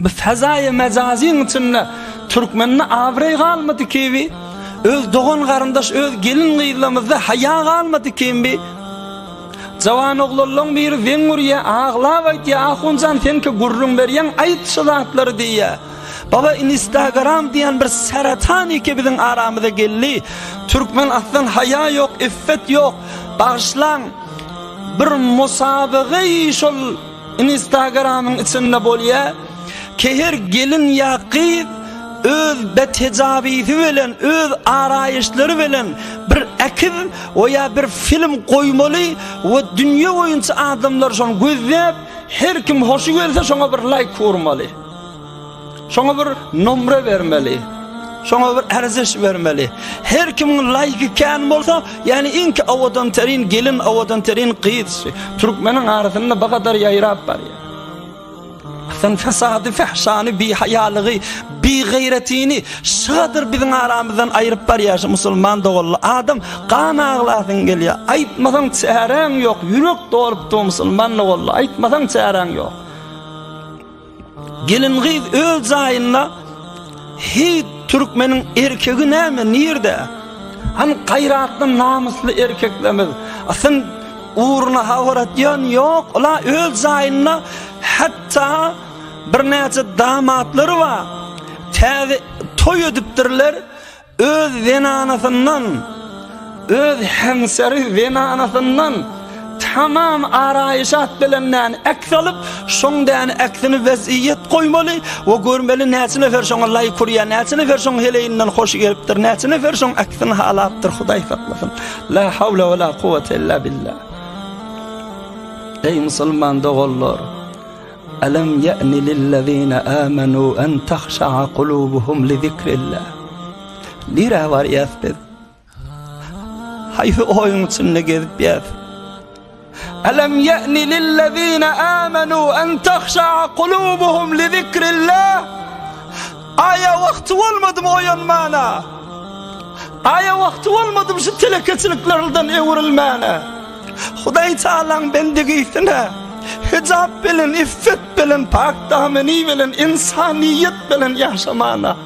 Bu fazayı mecazin içinde Türkmenine avrey kalmadı ki, öz doğan karındaş, öz gelin kıyılamızda haya kalmadı ki, Jawan oğlanlar bir venguriye ağla vayt ya ahuncan sen ki gurrun beriyen ayt şılatları diye. Baba Instagram diyen bir seratan ki bizim aramıza geldi. Türkmen aslan haya yok, iffet yok. Başlan bir musabıgı şol Instagram'ın içinde bolya. Keher gelin yaqid öz betecabiyeti bilen, öz arayışları bilen bir ekib veya bir film koymalı ve dünya boyunca adamlar şonu gözlep her kim hoşu görse şona bir like koymalı. Şona bir numara vermeli. Şona bir erziş vermeli. Her kimin like kan bolsa yani inki avadan terin gelin avadan terin qıyısı. Türkmenin arasında bu kadar yayrap var ya. Sen fesadı, fehşanı, bi hayalığı, bi gayretini şadır bizim aramızdan ayırıp var ya Müslüman doğulu adam kan ağlasın geliyor. Aytmasan çaren yok, yürek doğrup da Müslüman doğulu, aytmasan çaren yok. Gelin gıyız öl zayınla hiç Türkmenin erkeği neyme, nerede? Hani gayratlı, namuslu erkeklerimiz. Sen uğruna havarat diyen yok, ola öl zayınla hatta bir nece damatları var. Toy ediptirler öz venanasından, öz hemseri venanasından tamam arayışat bilen eksalıp şondan eksini vaziyet koymalı ve görmeli nesine ver şon Allah'ı kuruya, nesine ver şon heleyinden hoş geliptir, nesine ver şon eksini halaptır, Huday saklasın. La havle ve la kuvvete illa billah. Ey Müslüman doğullar, ألم يأن للذين آمنوا أن تخشع قلوبهم لذكر الله. Lira var yazdı. Hayır oyun içinde gezip yaz. ألم يأن للذين آمنوا أن تخشع قلوبهم لذكر الله. Aya vakti olmadı mı oyanmana? Aya vakti olmadı mı şu telekeçiliklerden evrilmana? Huday Teala'nın bendiğisine hicab bilen, iffet bilen, pak dameni bilen, insaniyet bilen yaşamana.